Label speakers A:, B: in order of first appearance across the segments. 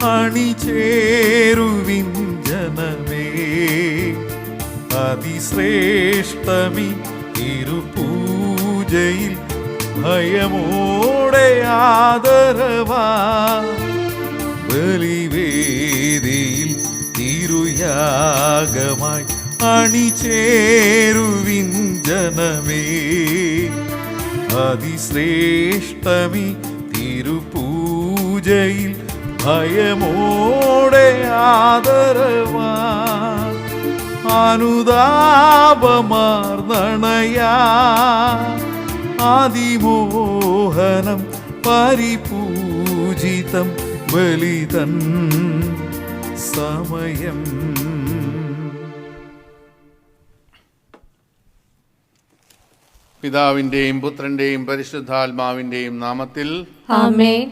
A: അണിചേരുവിൻ ജനമേ. അതിശ്രേഷ്ഠമി തിരുപൂജയിൽ ഭയമോടെ ആദരവാ. ബലിവേദിയിൽ തിരുയാഗമായി അണിചേരുവിൻ ജനമേ. അതിശ്രേഷ്ഠമി തിരുപൂജയിൽ ഭയമോടെ ആദരവാ. അനുതാപമാർന്നണയാ അതിമോഹനം പരിപൂജിതം ബലിതൻ സമയം.
B: പിതാവിൻ്റെയും പുത്രൻ്റെയും പരിശുദ്ധാത്മാവിൻ്റെയും നാമത്തിൽ
C: ആമേൻ.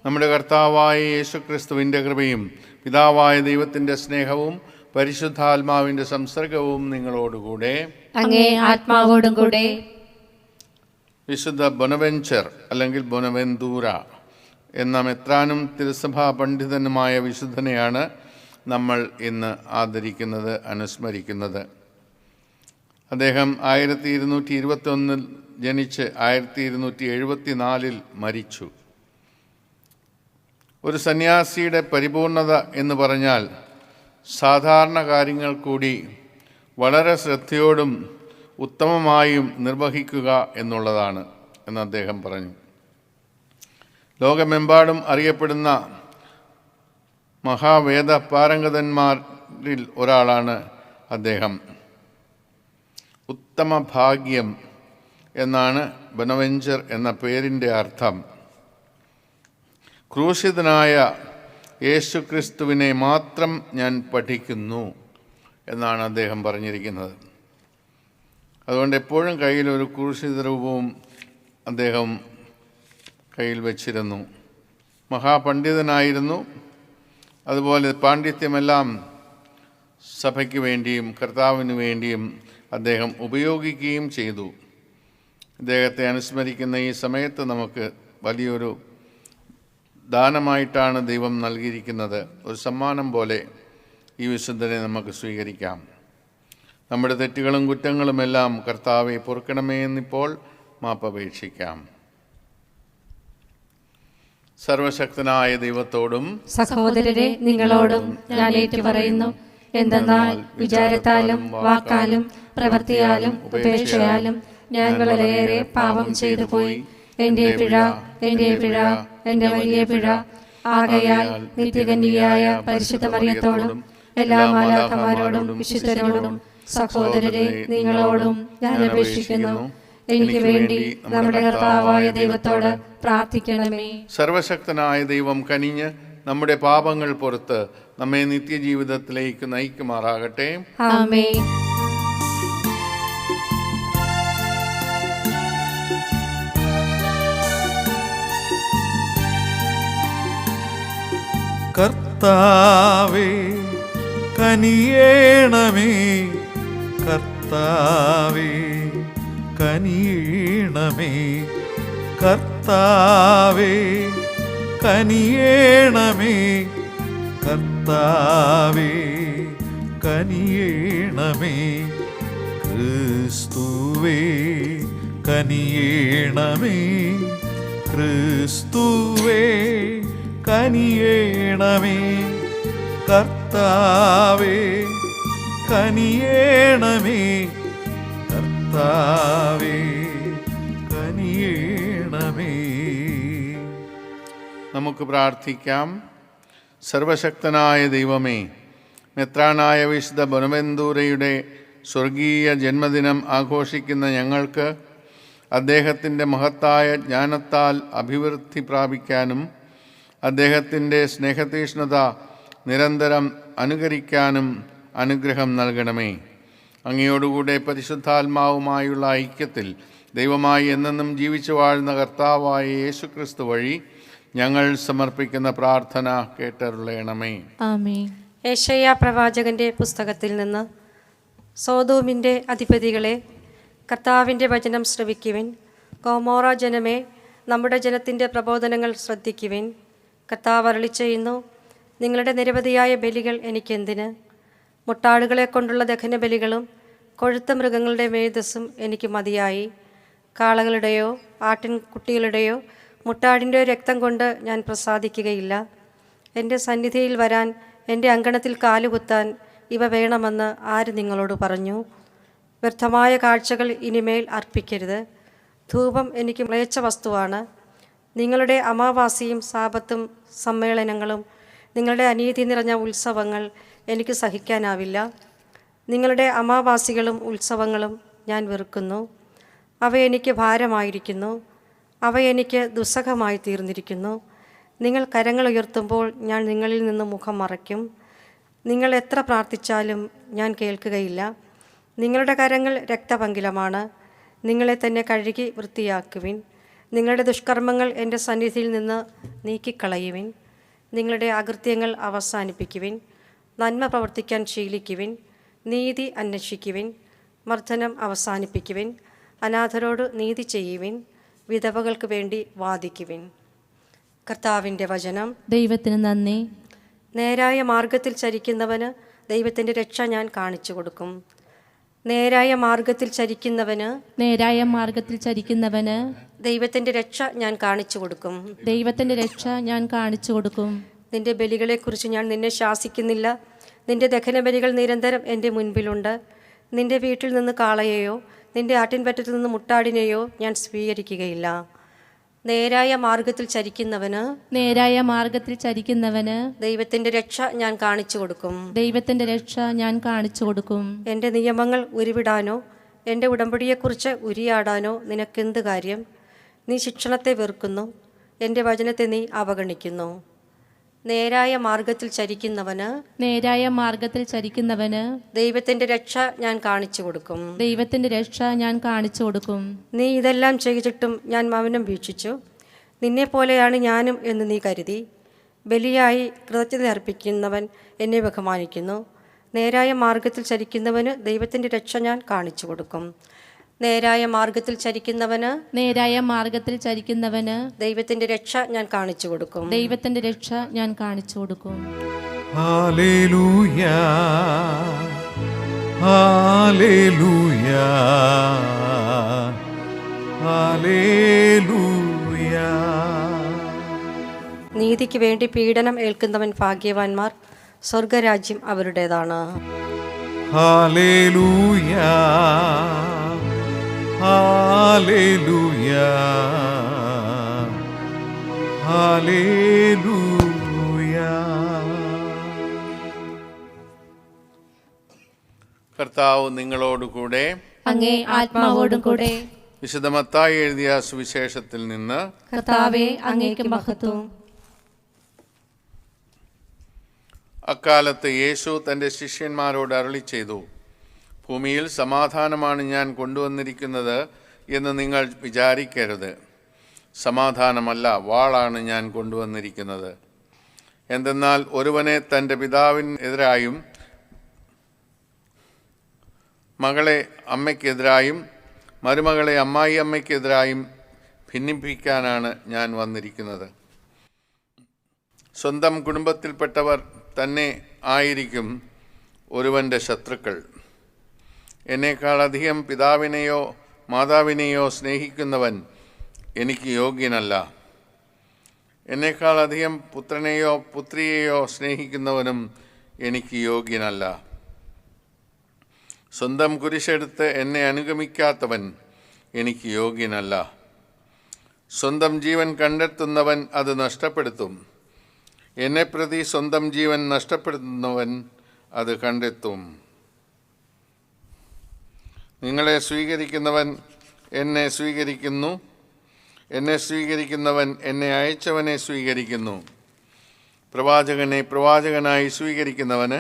B: നമ്മുടെ കർത്താവായ യേശുക്രിസ്തുവിൻ്റെ കൃപയും പിതാവായ ദൈവത്തിൻ്റെ സ്നേഹവും പരിശുദ്ധാത്മാവിൻ്റെ സംസർഗവും നിങ്ങളോടുകൂടെ
C: അങ്ങേ ആത്മാവോടും കൂടെ.
B: വിശുദ്ധ ബൊനവെഞ്ചർ അല്ലെങ്കിൽ ബൊനവെന്തൂര എന്ന മെത്രാനും തിരുസഭാ പണ്ഡിതനുമായ വിശുദ്ധനെയാണ് നമ്മൾ ഇന്ന് ആദരിക്കുന്നത്, അനുസ്മരിക്കുന്നത്. അദ്ദേഹം 1221 ജനിച്ച് 1274 മരിച്ചു. ഒരു സന്യാസിയുടെ പരിപൂർണത എന്ന് പറഞ്ഞാൽ സാധാരണ കാര്യങ്ങൾ കൂടി വളരെ ശ്രദ്ധയോടും ഉത്തമമായും നിർവഹിക്കുക എന്നുള്ളതാണ് എന്ന് അദ്ദേഹം പറഞ്ഞു. ലോകമെമ്പാടും അറിയപ്പെടുന്ന മഹാവേദ പാരംഗതന്മാരിൽ ഒരാളാണ് അദ്ദേഹം. ഉത്തമ ഭാഗ്യം എന്നാണ് ബൊനവെഞ്ചർ എന്ന പേരിൻ്റെ അർത്ഥം. ക്രൂശിതനായ യേശുക്രിസ്തുവിനെ മാത്രം ഞാൻ പഠിക്കുന്നു എന്നാണ് അദ്ദേഹം പറഞ്ഞിരിക്കുന്നത്. അതുകൊണ്ട് എപ്പോഴും കയ്യിൽ ഒരു ക്രൂശിത രൂപവും അദ്ദേഹം കയ്യിൽ വച്ചിരുന്നു. മഹാപണ്ഡിതനായിരുന്നു. അതുപോലെ പാണ്ഡിത്യമെല്ലാം സഭയ്ക്ക് വേണ്ടിയും കർത്താവിന് വേണ്ടിയും അദ്ദേഹം ഉപയോഗിക്കുകയും ചെയ്തു. അദ്ദേഹത്തെ അനുസ്മരിക്കുന്ന ഈ സമയത്ത് നമുക്ക് വലിയൊരു ദാനമായിട്ടാണ് ദൈവം നൽകിയിരിക്കുന്നത്. ഒരു സമ്മാനം പോലെ ഈ വിശുദ്ധനെ നമുക്ക് സ്വീകരിക്കാം. നമ്മുടെ തെറ്റുകളും കുറ്റങ്ങളുമെല്ലാം കർത്താവെ പൊറുക്കണമേ എന്നിപ്പോൾ മാപ്പപേക്ഷിക്കാം. സർവശക്തനായ ദൈവത്തോടും
C: സഹോദരരെ നിങ്ങളോടും ഞാൻ ഏറ്റുപറയുന്നു. എന്തെന്നാൽ വിചാരത്താലും വാക്കാലും പ്രവൃത്തിയാലും ഉപേക്ഷയാലും ഞാൻ വളരെയേറെ പാപം ചെയ്തു പോയി. എൻ്റെ പിഴ, എൻ്റെ പിഴ, എൻ്റെ വലിയ പിഴ. ആകയാൽ നിത്യകന്യകയായ പരിശുദ്ധ മറിയത്തോടും എല്ലാ മാലാഖമാരോടും വിശുദ്ധരോടും സഹോദരരെ നിങ്ങളോടും ഞാൻ അപേക്ഷിക്കുന്നു. എനിക്ക് വേണ്ടി നമ്മുടെ കർത്താവായ ദൈവത്തോട് പ്രാർത്ഥിക്കണമേ.
B: സർവശക്തനായ ദൈവം കനിഞ്ഞ് നമ്മുടെ പാപങ്ങൾ പുറത്ത് നമ്മെ നിത്യജീവിതത്തിലേക്ക് നയിക്കുമാറാകട്ടെ.
C: ആമേൻ.
A: കർത്താവേ കനിയേണമേ, കർത്താവേ കനിയേണമേ, കർത്താവേ കനിയേണമേ, കർത്താവേ കനിയേണമേ. ക്രിസ്തുവേ കനിയേണമേ, ക്രിസ്തുവേ കനിയേണമേ, കർത്താവേ കനിയേണമേ, കർത്താവേ കനിയേണമേ.
B: നമുക്ക് പ്രാർത്ഥിക്കാം. സർവശക്തനായ ദൈവമേ, മെത്രാനായ വിശുദ്ധ ബൊനവെന്തൂരയുടെ സ്വർഗീയ ജന്മദിനം ആഘോഷിക്കുന്ന ഞങ്ങൾക്ക് അദ്ദേഹത്തിൻ്റെ മഹത്തായ ജ്ഞാനത്താൽ അഭിവൃദ്ധി പ്രാപിക്കാനും അദ്ദേഹത്തിൻ്റെ സ്നേഹതീഷ്ണത നിരന്തരം അനുകരിക്കാനും അനുഗ്രഹം നൽകണമേ. അങ്ങയോടുകൂടെ പരിശുദ്ധാത്മാവുമായുള്ള ഐക്യത്തിൽ ദൈവമായി എന്നെന്നും ജീവിച്ചു വാഴുന്ന കർത്താവായ യേശുക്രിസ്തു വഴി ഞങ്ങൾ സമർപ്പിക്കുന്ന പ്രാർത്ഥന കേട്ടരുളയണമേ.
C: ആമേൻ.
D: യെശയ്യാ പ്രവാചകന്റെ പുസ്തകത്തിൽ നിന്ന്, സോദോമിൻ്റെ അധിപതികളെ, കർത്താവിൻ്റെ വചനം ശ്രവിക്കുവിൻ. ഗൊമോറ ജനമേ, നമ്മുടെ ജനത്തിൻ്റെ പ്രബോധനങ്ങൾ ശ്രദ്ധിക്കുവിൻ. കർത്താവ് അരുളി ചെയ്യുന്നു, നിങ്ങളുടെ നിരവധിയായ ബലികൾ എനിക്കെന്തിന്? മുട്ടാടുകളെ കൊണ്ടുള്ള ദഹനബലികളും കൊഴുത്ത മൃഗങ്ങളുടെ മേധസ്സും എനിക്ക് മതിയായി. കാളകളുടെയോ ആട്ടിൻകുട്ടികളുടെയോ മുട്ടാടിൻ്റെയോ രക്തം കൊണ്ട് ഞാൻ പ്രസാദിക്കുകയില്ല. എൻ്റെ സന്നിധിയിൽ വരാൻ, എൻ്റെ അങ്കണത്തിൽ കാലുകുത്താൻ ഇവ വേണമെന്ന് ആര് നിങ്ങളോട് പറഞ്ഞു? വ്യർത്ഥമായ കാഴ്ചകൾ ഇനിമേൽ അർപ്പിക്കരുത്. ധൂപം എനിക്ക് മ്ലേച്ഛ വസ്തുവാണ്. നിങ്ങളുടെ അമാവാസിയും സാപത്തും സമ്മേളനങ്ങളും നിങ്ങളുടെ അനീതി നിറഞ്ഞ ഉത്സവങ്ങൾ എനിക്ക് സഹിക്കാനാവില്ല. നിങ്ങളുടെ അമാവാസികളും ഉത്സവങ്ങളും ഞാൻ വെറുക്കുന്നു. അവ എനിക്ക് ഭാരമായിരിക്കുന്നു. അവ എനിക്ക് ദുസ്സഹമായി തീർന്നിരിക്കുന്നു. നിങ്ങൾ കരങ്ങൾ ഉയർത്തുമ്പോൾ ഞാൻ നിങ്ങളിൽ നിന്ന് മുഖം മറയ്ക്കും. നിങ്ങൾ എത്ര പ്രാർത്ഥിച്ചാലും ഞാൻ കേൾക്കുകയില്ല. നിങ്ങളുടെ കരങ്ങൾ രക്തപങ്കിലമാണ്. നിങ്ങളെ തന്നെ കഴുകി വൃത്തിയാക്കുവിൻ. നിങ്ങളുടെ ദുഷ്കർമ്മങ്ങൾ എൻ്റെ സന്നിധിയിൽ നിന്ന് നീക്കിക്കളയുവിൻ. നിങ്ങളുടെ അകൃത്യങ്ങൾ അവസാനിപ്പിക്കുവിൻ. നന്മ പ്രവർത്തിക്കാൻ ശീലിക്കുവിൻ. നീതി അന്വേഷിക്കുവിൻ. മർദ്ദനം അവസാനിപ്പിക്കുവിൻ. അനാഥരോട് നീതി ചെയ്യുവിൻ. വിധവകൾക്ക് വേണ്ടി വാദിക്കുവിൻ. കർത്താവിൻ്റെ വചനം.
C: ദൈവത്തിന് നന്ദി.
D: നേരായ മാർഗത്തിൽ ചരിക്കുന്നവന് ദൈവത്തിൻ്റെ രക്ഷ ഞാൻ കാണിച്ചു കൊടുക്കും. നേരായ മാർഗത്തിൽ ചരിക്കുന്നവന് ദൈവത്തിൻ്റെ രക്ഷ ഞാൻ കാണിച്ചു കൊടുക്കും.
C: ദൈവത്തിന്റെ രക്ഷ ഞാൻ കാണിച്ചു കൊടുക്കും.
D: നിന്റെ ബലികളെക്കുറിച്ച് ഞാൻ നിന്നെ ശാസിക്കുന്നില്ല. നിന്റെ ദഹനബലികൾ നിരന്തരം എൻ്റെ മുൻപിലുണ്ട്. നിന്റെ വീട്ടിൽ നിന്ന് കാളയെയോ നിന്റെ ആട്ടിൻപറ്റത്തിൽ നിന്ന് മുട്ടാടിനെയോ ഞാൻ സ്വീകരിക്കുകയില്ല. നേരായ മാർഗത്തിൽ ചരിക്കുന്നവന് ദൈവത്തിന്റെ രക്ഷ ഞാൻ കാണിച്ചു കൊടുക്കും. എൻ്റെ നിയമങ്ങൾ ഉരുവിടാനോ എൻ്റെ ഉടമ്പടിയെക്കുറിച്ച് ഉരിയാടാനോ നിനക്കെന്ത് കാര്യം? നീ ശിക്ഷണത്തെ വെറുക്കുന്നു, എൻ്റെ വചനത്തെ നീ അവഗണിക്കുന്നു. നേരായ മാർഗത്തിൽ ചരിക്കുന്നവന് ദൈവത്തിന്റെ രക്ഷ ഞാൻ കാണിച്ചു കൊടുക്കും. നീ ഇതെല്ലാം ചെയ്തിട്ടും ഞാൻ മൗനം വീക്ഷിച്ചു. നിന്നെ പോലെയാണ് ഞാനും എന്ന് നീ കരുതി. ബലിയായി കൃതജ്ഞത അർപ്പിക്കുന്നവൻ എന്നെ ബഹുമാനിക്കുന്നു. നേരായ മാർഗത്തിൽ ചരിക്കുന്നവന് ദൈവത്തിന്റെ രക്ഷ ഞാൻ കാണിച്ചു കൊടുക്കും. നേരായ മാർഗത്തിൽ ചരിക്കുന്നവന് ദൈവത്തിന്റെ രക്ഷ ഞാൻ കാണിച്ചു കൊടുക്കും.
A: Hallelujah hallelujah hallelujah.
D: നീതിക്ക് വേണ്ടി പീഡനം ഏൽക്കുന്നവൻ ഭാഗ്യവാന്മാർ, സ്വർഗരാജ്യം അവരുടേതാണ്.
A: Hallelujah hallelujah hallelujah.
B: കർത്താവ് നിങ്ങളോടുകൂടെ,
C: അങ്ങേ ആത്മാവോടും കൂടെ.
B: വിശുദ്ധ മത്തായി എഴുതിയ സുവിശേഷത്തിൽ നിന്ന്.
C: കർത്താവേ, അങ്ങേക്ക് മഹത്വം.
B: അക്കാലത്ത് യേശു തൻ്റെ ശിഷ്യന്മാരോട് അരുളി ചെയ്തു, ഭൂമിയിൽ സമാധാനമാണ് ഞാൻ കൊണ്ടുവന്നിരിക്കുന്നത് എന്ന് നിങ്ങൾ വിചാരിക്കരുത്. സമാധാനമല്ല, വാളാണ് ഞാൻ കൊണ്ടുവന്നിരിക്കുന്നത്. എന്തെന്നാൽ ഒരുവനെ തൻ്റെ പിതാവിനെതിരായും മകളെ അമ്മയ്ക്കെതിരായും മരുമകളെ അമ്മായി അമ്മയ്ക്കെതിരായും ഭിന്നിപ്പിക്കാനാണ് ഞാൻ വന്നിരിക്കുന്നത്. സ്വന്തം കുടുംബത്തിൽപ്പെട്ടവർ തന്നെ ആയിരിക്കും ഒരുവൻ്റെ ശത്രുക്കൾ. എന്നേക്കാളധികം പിതാവിനെയോ മാതാവിനെയോ സ്നേഹിക്കുന്നവൻ എനിക്ക് യോഗ്യനല്ല. എന്നേക്കാളധികം പുത്രനെയോ പുത്രിയെയോ സ്നേഹിക്കുന്നവനും എനിക്ക് യോഗ്യനല്ല. സ്വന്തം കുരിശെടുത്ത് എന്നെ അനുഗമിക്കാത്തവൻ എനിക്ക് യോഗ്യനല്ല. സ്വന്തം ജീവൻ കണ്ടെത്തുന്നവൻ അത് നഷ്ടപ്പെടുത്തും. എന്നെ പ്രതി സ്വന്തം ജീവൻ നഷ്ടപ്പെടുത്തുന്നവൻ അത് കണ്ടെത്തും. നിങ്ങളെ സ്വീകരിക്കുന്നവൻ എന്നെ സ്വീകരിക്കുന്നു. എന്നെ സ്വീകരിക്കുന്നവൻ എന്നെ അയച്ചവനെ സ്വീകരിക്കുന്നു. പ്രവാചകനെ പ്രവാചകനായി സ്വീകരിക്കുന്നവന്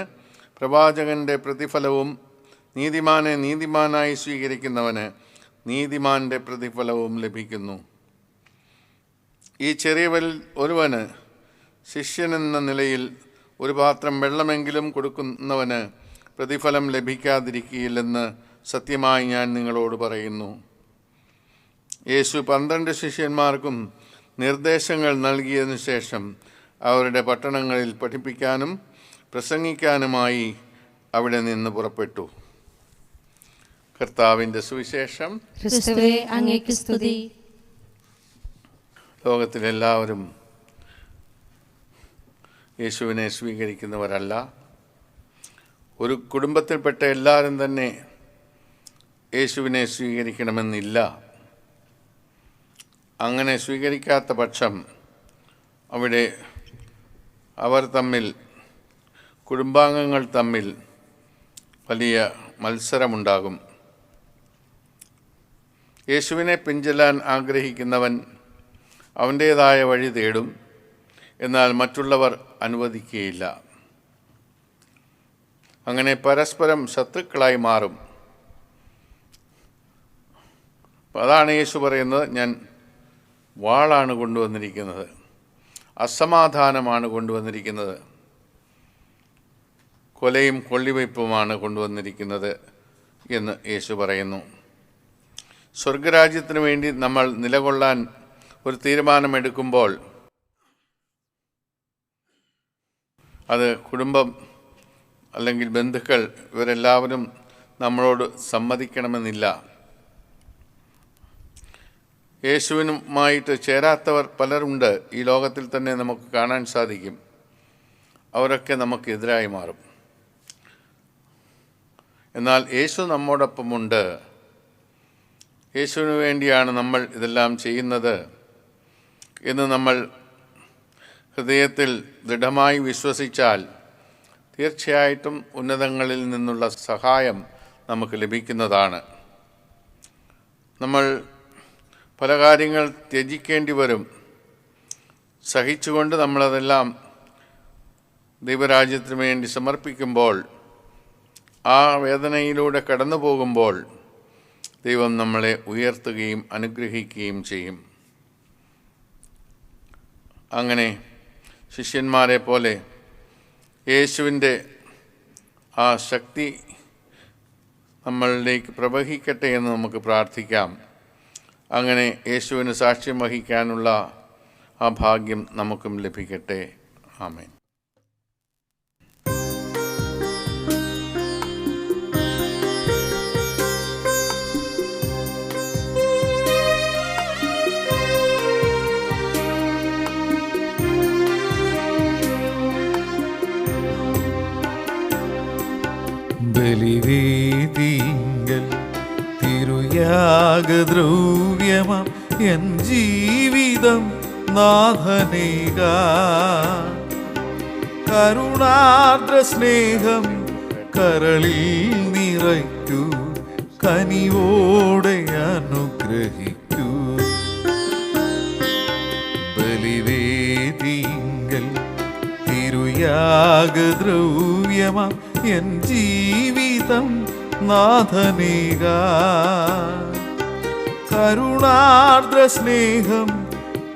B: പ്രവാചകൻ്റെ പ്രതിഫലവും നീതിമാനെ നീതിമാനായി സ്വീകരിക്കുന്നവന് നീതിമാൻ്റെ പ്രതിഫലവും ലഭിക്കുന്നു. ഈ ചെറിയവരിൽ ഒരുവന് ശിഷ്യനെന്ന നിലയിൽ ഒരു പാത്രം വെള്ളമെങ്കിലും കൊടുക്കുന്നവന് പ്രതിഫലം ലഭിക്കാതിരിക്കുകയില്ലെന്ന് സത്യമായി ഞാൻ നിങ്ങളോട് പറയുന്നു. യേശു 12 ശിഷ്യന്മാർക്കും നിർദ്ദേശങ്ങൾ നൽകിയതിനു ശേഷം അവരുടെ പട്ടണങ്ങളിൽ പഠിപ്പിക്കാനും പ്രസംഗിക്കാനുമായി അവിടെ നിന്ന് പുറപ്പെട്ടു. കർത്താവിൻ്റെ സുവിശേഷം.
C: ക്രിസ്തുവേ, അങ്ങേക്ക് സ്തുതി.
B: ലോകത്തിലെല്ലാവരും യേശുവിനെ സ്വീകരിക്കുന്നവരല്ല. ഒരു കുടുംബത്തിൽപ്പെട്ട എല്ലാവരും തന്നെ യേശുവിനെ സ്വീകരിക്കണമെന്നില്ല. അങ്ങനെ സ്വീകരിക്കാത്ത പക്ഷം അവിടെ കുടുംബാംഗങ്ങൾ തമ്മിൽ വലിയ മത്സരമുണ്ടാകും. യേശുവിനെ പിൻചെല്ലാൻ ആഗ്രഹിക്കുന്നവൻ അവൻ്റേതായ വഴി തേടും, എന്നാൽ മറ്റുള്ളവർ അനുവദിക്കുകയില്ല. അങ്ങനെ പരസ്പരം ശത്രുക്കളായി മാറും. അതാണ് യേശു പറയുന്നത്, ഞാൻ വാളാണ് കൊണ്ടുവന്നിരിക്കുന്നത്, അസമാധാനമാണ് കൊണ്ടുവന്നിരിക്കുന്നത്, കൊലയും കൊള്ളിവയ്പ്പുമാണ് കൊണ്ടുവന്നിരിക്കുന്നത് എന്ന് യേശു പറയുന്നു. സ്വർഗരാജ്യത്തിന് വേണ്ടി നമ്മൾ നിലകൊള്ളാൻ ഒരു തീരുമാനമെടുക്കുമ്പോൾ അത് കുടുംബം അല്ലെങ്കിൽ ബന്ധുക്കൾ ഇവരെല്ലാവരും നമ്മളോട് സമ്മതിക്കണമെന്നില്ല. യേശുവിനുമായിട്ട് ചേരാത്തവർ പലരുണ്ട് ഈ ലോകത്തിൽ തന്നെ നമുക്ക് കാണാൻ സാധിക്കും. അവരൊക്കെ നമുക്കെതിരായി മാറും. എന്നാൽ യേശു നമ്മോടൊപ്പമുണ്ട്. യേശുവിന് വേണ്ടിയാണ് നമ്മൾ ഇതെല്ലാം ചെയ്യുന്നത് എന്ന് നമ്മൾ ഹൃദയത്തിൽ ദൃഢമായി വിശ്വസിച്ചാൽ തീർച്ചയായിട്ടും ഉന്നതങ്ങളിൽ നിന്നുള്ള സഹായം നമുക്ക് ലഭിക്കുന്നതാണ്. നമ്മൾ പല കാര്യങ്ങൾ ത്യജിക്കേണ്ടി വരും. സഹിച്ചുകൊണ്ട് നമ്മളതെല്ലാം ദൈവരാജ്യത്തിന് വേണ്ടി സമർപ്പിക്കുമ്പോൾ, ആ വേദനയിലൂടെ കടന്നു പോകുമ്പോൾ ദൈവം നമ്മളെ ഉയർത്തുകയും അനുഗ്രഹിക്കുകയും ചെയ്യും. അങ്ങനെ ശിഷ്യന്മാരെ പോലെ യേശുവിൻ്റെ ആ ശക്തി നമ്മളിലേക്ക് പ്രവഹിക്കട്ടെ എന്ന് നമുക്ക് പ്രാർത്ഥിക്കാം. അങ്ങനെ യേശുവിന് സാക്ഷ്യം വഹിക്കാനുള്ള ആ ഭാഗ്യം നമുക്കും ലഭിക്കട്ടെ. ആമേൻ.
A: ബലിവേദിങ്കൽ തിരുയാഗദ്രവ്യമാം എൻ ജീവിതം നാഥനേക കരുണാർദ്ര സ്നേഹം കരളിൽ നിറയ്ക്കൂ, കനിവോടെ അനുഗ്രഹിക്കൂ. ബലിവേദിങ്കൽ തിരുയാഗദ്രവ്യമാം എൻ ജീവിതം നാഥനേക കരുണാർദ്ര സ്നേഹം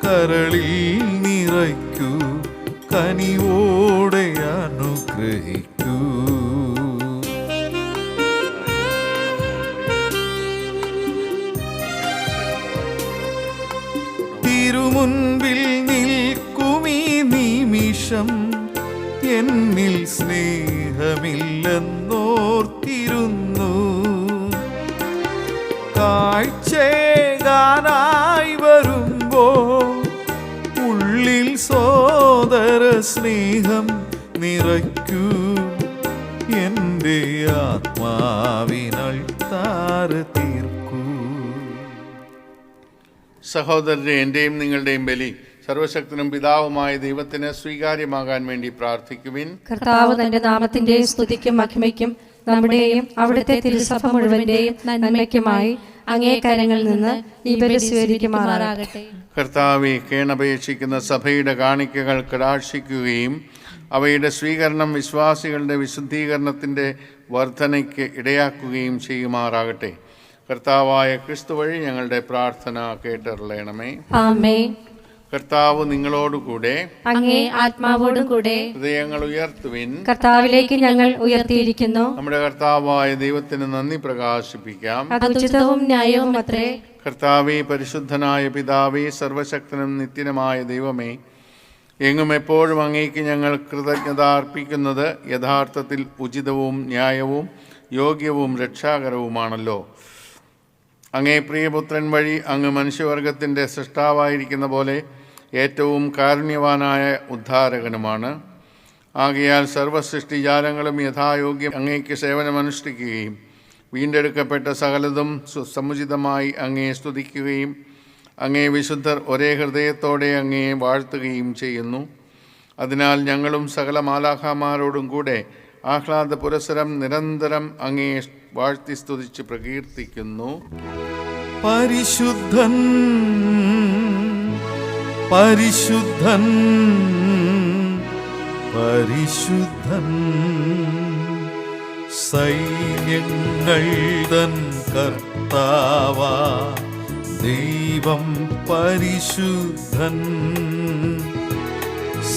A: കരളിൽ നിറയ്ക്കൂ, കനിവോടെ അനുഗ്രഹിക്കൂ. തിരുമുൻപിൽ നിൽക്കുമീ നിമിഷം എന്നിൽ സ്നേഹമില്ലെന്നോർത്തിരുന്നു. കാഴ്ചേകാനായി വരുമ്പോൾ ഉള്ളിൽ സോദര സ്നേഹം നിറയ്ക്കൂ, എൻ്റെ ആത്മാവിനൾത്താര തീർക്കൂ.
B: സഹോദരരെ, എൻ്റെയും നിങ്ങളുടെയും ബലി സർവശക്തനും പിതാവുമായ ദൈവത്തിന് സ്വീകാര്യമാകാൻ വേണ്ടി പ്രാർത്ഥിക്കുവിൻ.
C: കർത്താവ് തന്റെ നാമത്തിന്റെ സ്തുതിക്കും മഹിമയ്ക്കും നമ്മുടെയും അവിടുത്തെ തിരുസഭ മുഴുവന്റെയും നന്മയ്ക്കുമായി അങ്ങേ കരങ്ങളിൽ നിന്ന് ഈ ബലി സ്വീകരിക്കുമാറാകട്ടെ.
B: കർത്താവെ, കേണപേക്ഷിക്കുന്ന സഭയുടെ കാണിക്കകൾ കടാക്ഷിക്കുകയും അവയുടെ സ്വീകരണം വിശ്വാസികളുടെ വിശുദ്ധീകരണത്തിൻ്റെ വർധനയ്ക്ക് ഇടയാക്കുകയും ചെയ്യുമാറാകട്ടെ. കർത്താവായ ക്രിസ്തു വഴി ഞങ്ങളുടെ പ്രാർത്ഥന കേട്ടറിയണമേ.
C: ആമേൻ.
B: കർത്താവ് നിങ്ങളോടുകൂടെ,
C: അങ്ങേ ആത്മാവോടും കൂടെ.
B: ഹൃദയങ്ങൾ ഉയർത്തുവിൻ.
C: കർത്താവിലേക്ക് ഞങ്ങൾ ഉയർത്തിയിരിക്കുന്നു.
B: നമ്മുടെ കർത്താവായ ദൈവത്തിന് നന്ദി പ്രകാശിപ്പിക്കാം.
C: അത് ഉചിതവും ന്യായവും അത്രേ.
B: കർത്താവേ, പരിശുദ്ധനായ പിതാവേ, സർവശക്തനും നിത്യനുമായ ദൈവമേ, എങ്ങും എപ്പോഴും അങ്ങേക്ക് ഞങ്ങൾ കൃതജ്ഞത അർപ്പിക്കുന്നത് യഥാർത്ഥത്തിൽ ഉചിതവും ന്യായവും യോഗ്യവും രക്ഷാകരവുമാണല്ലോ. അങ്ങേ പ്രിയപുത്രൻ വഴി അങ്ങ് മനുഷ്യവർഗത്തിൻ്റെ സൃഷ്ടാവായിരിക്കുന്ന പോലെ ഏറ്റവും കാരുണ്യവാനായ ഉദ്ധാരകനുമാണ്. ആകയാൽ സർവ്വസൃഷ്ടിജാലങ്ങളും യഥായോഗ്യം അങ്ങേക്ക് സേവനമനുഷ്ഠിക്കുകയും വീണ്ടെടുക്കപ്പെട്ട സകലതും സമുചിതമായി അങ്ങയെ സ്തുതിക്കുകയും അങ്ങേ വിശുദ്ധർ ഒരേ ഹൃദയത്തോടെ അങ്ങയെ വാഴ്ത്തുകയും ചെയ്യുന്നു. അതിനാൽ ഞങ്ങളും സകല മാലാഖമാരോടും കൂടെ ആഹ്ലാദ പുരസ്സരം നിരന്തരം അങ്ങയെ വാഴ്ത്തി സ്തുതിച്ച് പ്രകീർത്തിക്കുന്നു.
A: പരിശുദ്ധൻ പരിശുദ്ധൻ പരിശുദ്ധൻ സൈന്യങ്ങൾ തൻ കർത്താവാ ദൈവം പരിശുദ്ധൻ.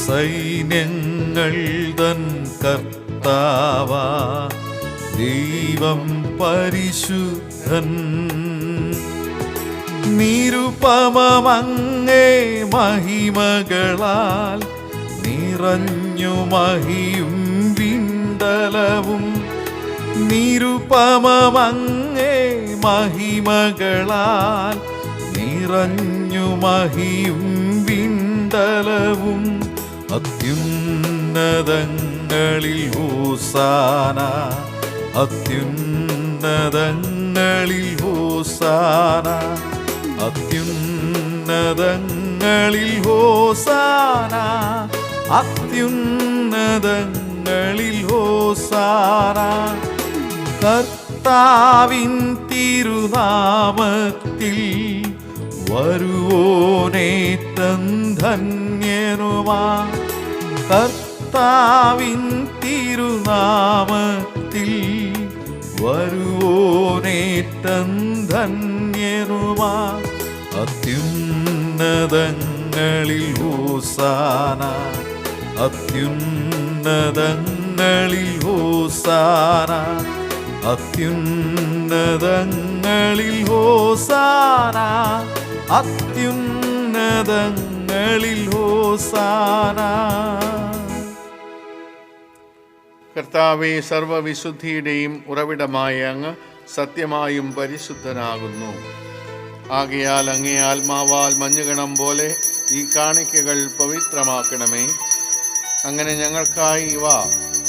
A: സൈന്യങ്ങൾ തൻ കർത്താവാ ദൈവം പരിശുദ്ധൻ. നിരുപമമങ്ങേ മഹിമകളാൽ നിറഞ്ഞു മഹിയും വിണ്ടലവും. നിരുപമമങ്ങേ മഹിമകളാൽ നിറഞ്ഞു മഹിയും വിണ്ടലവും. അത്യുന്നതങ്ങളിൽ ഹോസാന അത്യുന്നതങ്ങളിൽ ഹോസാന അത്യുന്നതങ്ങളിൽ ഹോസാന അത്യുന്നതങ്ങളിൽ ഹോസാന. കർത്താവിൻ തിരുനാമത്തിൽ വരുവോനേറ്റം ധന്യനുമാ. കർത്താവിൻ തിരുനാമത്തിൽ വരുവോനേറ്റം ധന്യനുമാ. അത്യുന്നതങ്ങളിൽ ഹോസാന അത്യുന്നതങ്ങളിൽ ഹോസാന അത്യുന്നതങ്ങളിൽ ഹോസാന അത്യുന്നതങ്ങളിൽ ഹോസാന.
B: കർത്താവേ, സർവ്വവിശുദ്ധിയുടെയും ഉറവിടമായ അങ്ങ് സത്യമായും പരിശുദ്ധനാകുന്നു. ആകയാൽ അങ്ങേ ആത്മാവാൽ മഞ്ഞുകണം പോലെ ഈ കാണിക്കകൾ പവിത്രമാക്കണമേ. അങ്ങനെ ഞങ്ങൾക്കായി ഇവ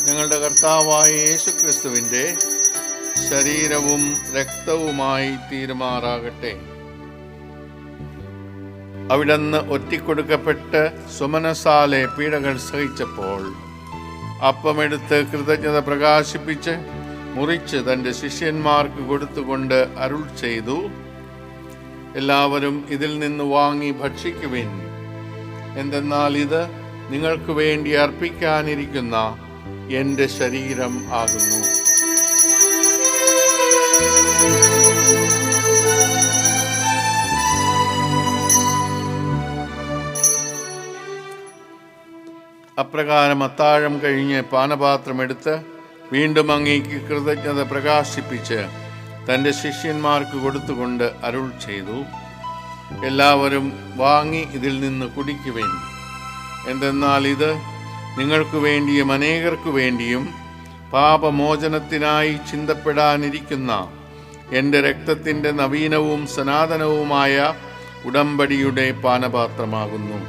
B: ഞങ്ങളുടെ കർത്താവായ യേശുക്രിസ്തുവിൻ്റെ ശരീരവും രക്തവുമായി തീരുമാറാകട്ടെ. അവിടുന്ന് ഒറ്റിക്കൊടുക്കപ്പെട്ട് സുമനസാലെ പീഡകൾ സഹിച്ചപ്പോൾ അപ്പമെടുത്ത് കൃതജ്ഞത പ്രകാശിപ്പിച്ച് മുറിച്ച് തൻ്റെ ശിഷ്യന്മാർക്ക് കൊടുത്തുകൊണ്ട് അരുൾ ചെയ്തു, എല്ലാവരും ഇതിൽ നിന്ന് വാങ്ങി ഭക്ഷിക്കുവിൻ. എന്തെന്നാൽ ഇത് നിങ്ങൾക്ക് വേണ്ടി അർപ്പിക്കാനിരിക്കുന്ന എൻ്റെ ശരീരം ആകുന്നു. അപ്രകാരം അത്താഴം കഴിഞ്ഞ് പാനപാത്രമെടുത്ത് വീണ്ടും അങ്ങേക്ക് കൃതജ്ഞത പ്രകാശിപ്പിച്ച് തൻ്റെ ശിഷ്യന്മാർക്ക് കൊടുത്തുകൊണ്ട് അരുൾ ചെയ്തു, എല്ലാവരും വാങ്ങി ഇതിൽ നിന്ന് കുടിക്കുവിൻ. എന്തെന്നാൽ ഇത് നിങ്ങൾക്ക് വേണ്ടിയും അനേകർക്കു വേണ്ടിയും പാപമോചനത്തിനായി ചിന്തപ്പെടാനിരിക്കുന്ന എൻ്റെ രക്തത്തിൻ്റെ നവീനവും സനാതനവുമായ ഉടമ്പടിയുടെ പാനപാത്രമാകുന്നു.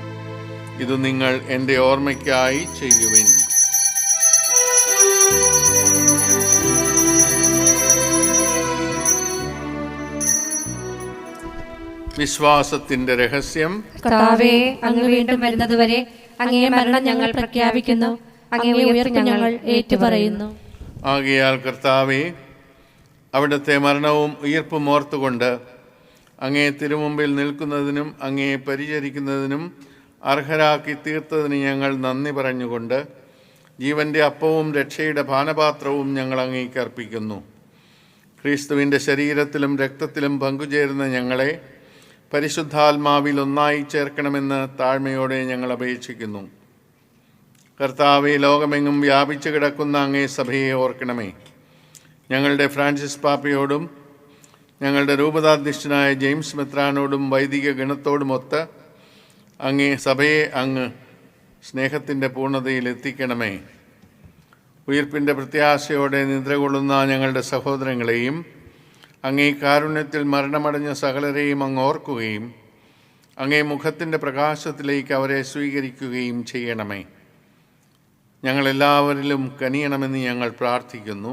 B: ഇത് നിങ്ങൾ എൻ്റെ ഓർമ്മയ്ക്കായി ചെയ്യുവിൻ. വിശ്വാസത്തിന്റെ രഹസ്യം.
C: കർത്താവേ, അങ്ങ് വീണ്ടും വരുന്നതുവരെ അങ്ങേ മരണം ഞങ്ങൾ പ്രഖ്യാപിക്കുന്നു, അങ്ങേ ഉയർപ്പ് ഞങ്ങൾ ഏറ്റുപറയുന്നു.
B: ആകയാൽ കർത്താവേ, അവിടുത്തെ മരണവും ഉയർപ്പും ഓർത്തുകൊണ്ട് അങ്ങേ തിരുമുമ്പിൽ നിൽക്കുന്നതിനും അങ്ങേ പരിചരിക്കുന്നതിനും അർഹരാക്കി തീർത്തതിന് ഞങ്ങൾ നന്ദി പറഞ്ഞുകൊണ്ട് ജീവൻ്റെ അപ്പവും രക്ഷയുടെ പാനപാത്രവും ഞങ്ങൾ അങ്ങേക്ക് അർപ്പിക്കുന്നു. ക്രിസ്തുവിൻ്റെ ശരീരത്തിലും രക്തത്തിലും പങ്കുചേരുന്ന ഞങ്ങളെ പരിശുദ്ധാത്മാവിൽ ഒന്നായി ചേർക്കണമെന്ന് താഴ്മയോടെ ഞങ്ങൾ അപേക്ഷിക്കുന്നു. കർത്താവേ, ലോകമെങ്ങും വ്യാപിച്ചു കിടക്കുന്ന അങ്ങേ സഭയെ ഓർക്കണമേ. ഞങ്ങളുടെ ഫ്രാൻസിസ് പാപ്പയോടും ഞങ്ങളുടെ രൂപതാധ്യക്ഷനായ ജെയിംസ് മെത്രാനോടും വൈദിക ഗണത്തോടുമൊത്ത് അങ്ങേ സഭയെ അങ്ങ് സ്നേഹത്തിൻ്റെ പൂർണ്ണതയിൽ എത്തിക്കണമേ. ഉയിർപ്പിൻ്റെ പ്രത്യാശയോടെ നിദ്ര കൊള്ളുന്ന ഞങ്ങളുടെ സഹോദരങ്ങളെയും അങ്ങേ കാരുണ്യത്തിൽ മരണമടഞ്ഞ സകലരെയും അങ്ങ് ഓർക്കുകയും അങ്ങേ മുഖത്തിൻ്റെ പ്രകാശത്തിലേക്ക് അവരെ സ്വീകരിക്കുകയും ചെയ്യണമേ. ഞങ്ങളെല്ലാവരിലും കനിയണമെന്ന് ഞങ്ങൾ പ്രാർത്ഥിക്കുന്നു.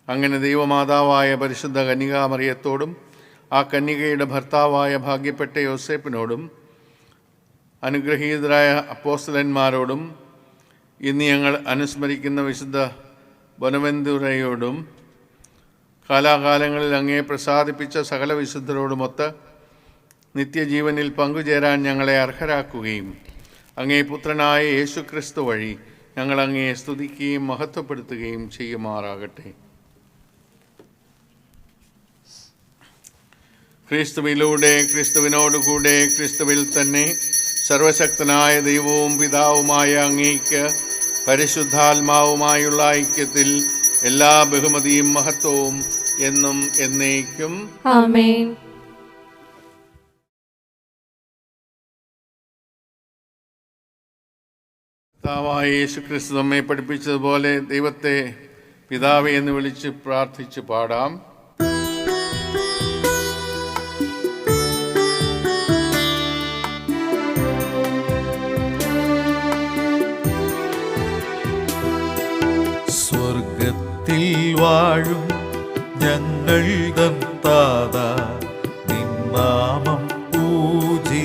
B: അങ്ങനെ ദൈവമാതാവായ പരിശുദ്ധ കന്യകാമറിയത്തോടും ആ കന്യകയുടെ ഭർത്താവായ ഭാഗ്യപ്പെട്ട യോസേപ്പിനോടും അനുഗ്രഹീതരായ അപ്പോസ്തലന്മാരോടും ഇന്ന് ഞങ്ങൾ അനുസ്മരിക്കുന്ന വിശുദ്ധ ബൊനവെന്തുരയോടും കാലാകാലങ്ങളിൽ അങ്ങേ പ്രസാദിപ്പിച്ച സകല വിശുദ്ധരോടുമൊത്ത് നിത്യജീവനിൽ പങ്കുചേരാൻ ഞങ്ങളെ അർഹരാക്കുകയും അങ്ങേ പുത്രനായ യേശുക്രിസ്തു വഴി ഞങ്ങൾ അങ്ങയെ സ്തുതിക്കുകയും മഹത്വപ്പെടുത്തുകയും ചെയ്യുമാറാകട്ടെ. ക്രിസ്തുവിലൂടെ, ക്രിസ്തുവിനോടുകൂടെ, ക്രിസ്തുവിൽ തന്നെ സർവശക്തനായ ദൈവവും പിതാവുമായ അങ്ങേക്ക് പരിശുദ്ധാത്മാവുമായുള്ള ഐക്യത്തിൽ എല്ലാ ബഹുമതിയും മഹത്വവും എന്നും എന്നേക്കും
C: ആമേൻ.
B: കർത്താവായ യേശുക്രിസ്തു നമ്മെ പഠിപ്പിച്ചതുപോലെ ദൈവത്തെ പിതാവേ എന്ന് വിളിച്ച് പ്രാർത്ഥിച്ച് പാടാം.
A: സ്വർഗത്തിൽ വാഴും ഞങ്ങൾ തൻ താതാ, നിൻ നാമം പൂജിതമായിടണം.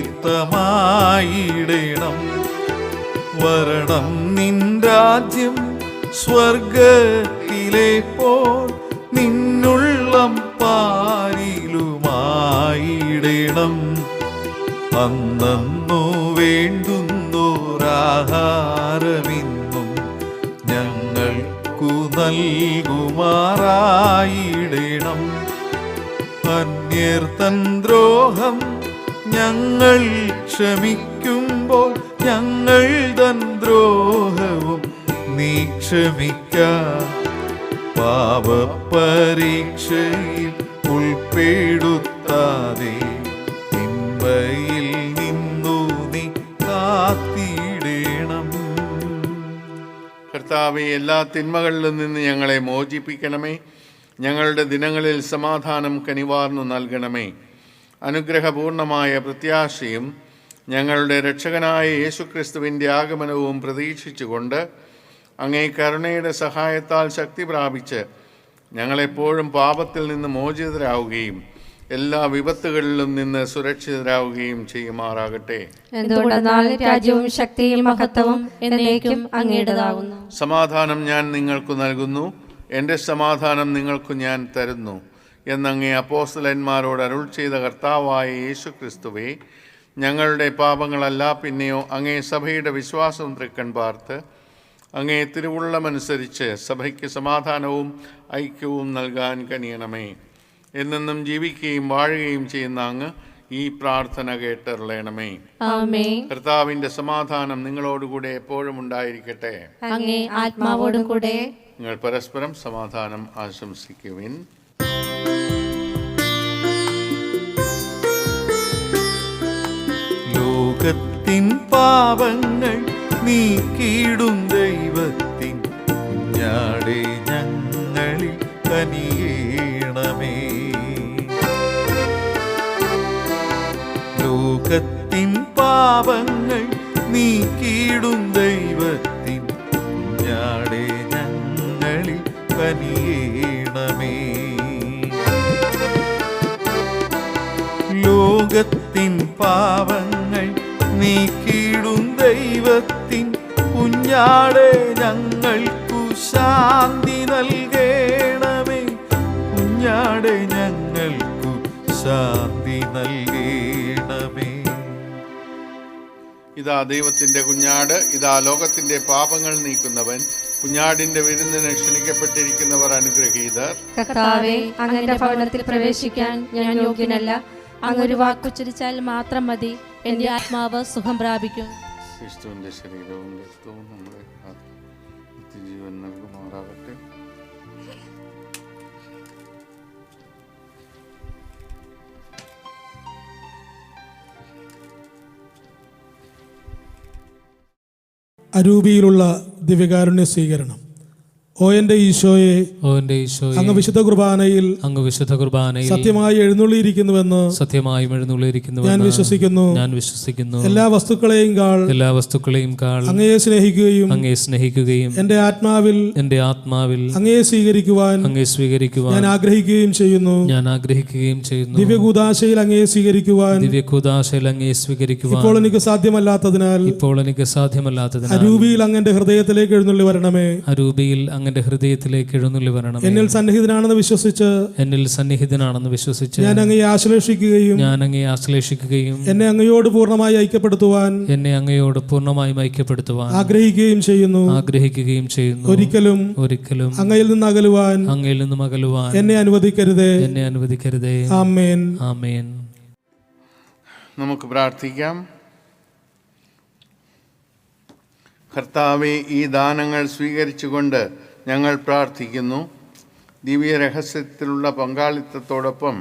A: വരണം നിൻ രാജ്യം സ്വർഗത്തിലെ പോൽ നിന്നുള്ളം പാരിലുമായിടണം. അന്നു വേണ്ടുന്നോരാഹാരമിന്നും ഞങ്ങൾക്കു നൽകുമാറായിടണം. അന്യർത്തൻ ദ്രോഹം ഞങ്ങൾ ക്ഷമിക്കുമ്പോൾ ഞങ്ങൾ തൻ ദ്രോഹവും നീ ക്ഷമിക്ക. പാപപരീക്ഷയിൽ ഉൾപ്പെടുത്താതെ തിന്മയിൽ നിന്നു നീ കാത്തിടണം.
B: കർത്താവേ, എല്ലാ തിന്മകളിലും നിന്ന് ഞങ്ങളെ മോചിപ്പിക്കണമേ. ഞങ്ങളുടെ ദിനങ്ങളിൽ സമാധാനം കനിവാർന്നു നൽകണമേ. അനുഗ്രഹപൂർണമായ പ്രത്യാശയും ഞങ്ങളുടെ രക്ഷകനായ യേശുക്രിസ്തുവിൻ്റെ ആഗമനവും പ്രതീക്ഷിച്ചുകൊണ്ട് അങ്ങേ കരുണയുടെ സഹായത്താൽ ശക്തി പ്രാപിച്ച് ഞങ്ങളെപ്പോഴും പാപത്തിൽ നിന്ന് മോചിതരാവുകയും എല്ലാ വിപത്തുകളിലും നിന്ന് സുരക്ഷിതരാവുകയും ചെയ്യുമാറാകട്ടെ.
C: എന്തുകൊണ്ടെന്നാൽ രാജ്യവും ശക്തിയും മഹത്വവും എന്നേക്കും അങ്ങയുടേതാകുന്നു.
B: സമാധാനം ഞാൻ നിങ്ങൾക്ക് നൽകുന്നു, എൻ്റെ സമാധാനം നിങ്ങൾക്ക് ഞാൻ തരുന്നു എന്നങ്ങേ അപ്പോസ്തലന്മാരോട് അരുൾ ചെയ്ത കർത്താവായ യേശുക്രിസ്തുവേ, ഞങ്ങളുടെ പാപങ്ങളല്ല പിന്നെയോ അങ്ങേ സഭയുടെ വിശ്വാസം തൃക്കൺ പാർത്ത് അങ്ങേ തിരുവുള്ളമനുസരിച്ച് സഭയ്ക്ക് സമാധാനവും ഐക്യവും നൽകാൻ കനിയണമേ. എന്നെന്നും ജീവിക്കുകയും വാഴുകയും ചെയ്യുന്ന അങ്ങ് ഈ പ്രാർത്ഥന കേട്ടറിയണമേ.
C: ആമേൻ.
B: കർത്താവിൻ്റെ സമാധാനം നിങ്ങളോടുകൂടെ എപ്പോഴും ഉണ്ടായിരിക്കട്ടെ.
C: അങ്ങേ ആത്മാവോടും കൂടെ.
B: നിങ്ങൾ പരസ്പരം സമാധാനം ആശംസിക്കുവിൻ.
A: ലോകത്തിൻ പാപങ്ങൾ നീക്കിയിടും ദൈവത്തിൻ കുഞ്ഞാടേ ഞങ്ങളിൽ കനിയേണമേ. ലോകത്തിൻ പാപങ്ങൾ നീക്കിയിടും ദൈവത്തിൻ കുഞ്ഞാടേ ഞങ്ങളിൽ കനിയേണമേ. ലോകത്തിൻ പാപങ്ങൾ നീക്കിയിടും ദൈവത്തിൻ കുഞ്ഞാടേ ഞങ്ങൾക്കു ശാന്തി നൽകണമേ. കുഞ്ഞാടേ ഞങ്ങൾക്കു ശാന്തി നൽകണമേ.
B: ഇതാ ദൈവത്തിൻ്റെ കുഞ്ഞാട്, ഇതാ ലോകത്തിൻ്റെ പാപങ്ങൾ നീക്കുന്നവൻ. കുഞ്ഞാടിൻ്റെ വിരുന്നിന് ക്ഷണിക്കപ്പെട്ടിരിക്കുന്നവർ അനുഗ്രഹീതർ.
C: കർത്താവേ, അങ്ങയുടെ ഭവനത്തിൽ പ്രവേശിക്കാൻ ഞാൻ യോഗ്യനല്ല. അങ്ങൊരു വാക്കുച്ചരിച്ചാൽ മാത്രം മതി, എൻ്റെ ആത്മാവ് സുഖം പ്രാപിക്കും.
B: ക്രിസ്തുവിൻ്റെ ശരീരവും രക്തവും നമ്മുടെ നിത്യജീവൻ നൽകുമാറാകട്ടെ.
E: അരൂപിയിലുള്ള ദിവ്യകാരുണ്യ സ്വീകരണം. ഓ എൻ്റെ ഈശോയെ, അങ്ങ് വിശുദ്ധ കുർബാനയിൽ സത്യമായി എഴുന്നള്ളിയിരിക്കുന്നുവെന്ന് ഞാൻ വിശ്വസിക്കുന്നു. എല്ലാ വസ്തുക്കളെയും കാൾ അങ്ങയെ സ്നേഹിക്കുകയും എൻ്റെ ആത്മാവിൽ അങ്ങയെ സ്വീകരിക്കുവാൻ ഞാൻ ആഗ്രഹിക്കുകയും ചെയ്യുന്നു. ദിവ്യകൂദാശയിൽ അങ്ങയെ സ്വീകരിക്കുവാൻ ഇപ്പോൾ എനിക്ക് സാധ്യമല്ലാത്തതിനാൽ അരൂപിയിൽ അങ്ങന്റെ ഹൃദയത്തിലേക്ക് എഴുന്നള്ളി വരണമേ.
F: അങ്ങയുടെ ഹൃദയത്തിലേക്ക് എഴുന്നള്ളി വരണം.
E: എന്നിൽ സന്നിഹിതനാണെന്ന് വിശ്വസിച്ച് ഞാൻ അങ്ങയെ ആശ്ലേഷിക്കുകയും എന്നെ അങ്ങയോട് പൂർണ്ണമായി ഐക്യപ്പെടുത്തുവാൻ ആഗ്രഹിക്കുകയും ചെയ്യുന്നു. ഒരിക്കലും അങ്ങയിൽ നിന്ന് അകലുവാൻ എന്നെ അനുവദിക്കരുതേ. ആമേൻ.
B: നമുക്ക് പ്രാർത്ഥിക്കാം. കർത്താവെ, ഈ ദാനങ്ങൾ സ്വീകരിച്ചുകൊണ്ട് ഞങ്ങൾ പ്രാർത്ഥിക്കുന്നു. ദിവ്യ രഹസ്യത്തിലുള്ള പങ്കാളിത്തത്തോടൊപ്പം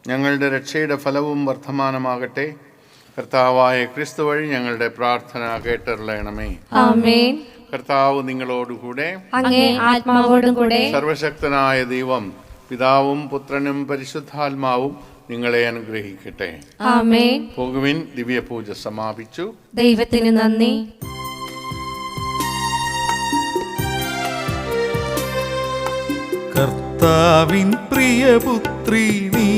B: ഞങ്ങളുടെ രക്ഷയുടെ ഫലവും വർദ്ധമാനമാകട്ടെ. കർത്താവായ ക്രിസ്തു വഴി ഞങ്ങളുടെ പ്രാർത്ഥന കേട്ടറിയണമേ.
C: ആമേൻ.
B: കർത്താവ് നിങ്ങളോടുകൂടെ,
C: അങ്ങേ ആത്മാവോടും കൂടെ.
B: സർവശക്തനായ ദൈവം പിതാവും പുത്രനും പരിശുദ്ധാത്മാവും നിങ്ങളെ അനുഗ്രഹിക്കട്ടെ.
C: ആമേൻ.
B: പോകുവിൻ. ദിവ്യപൂജ സമാപിച്ചു.
C: ദൈവത്തിന് നന്ദി.
A: കർത്താവിൻ പ്രിയപുത്രി നീ,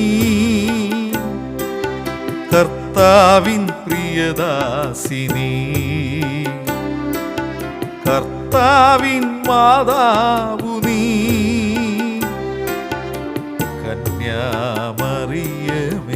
A: കർത്താവിൻ പ്രിയദാസിനി, കർത്താവിൻ മാതാവു നീ, കന്യാമറിയമേ.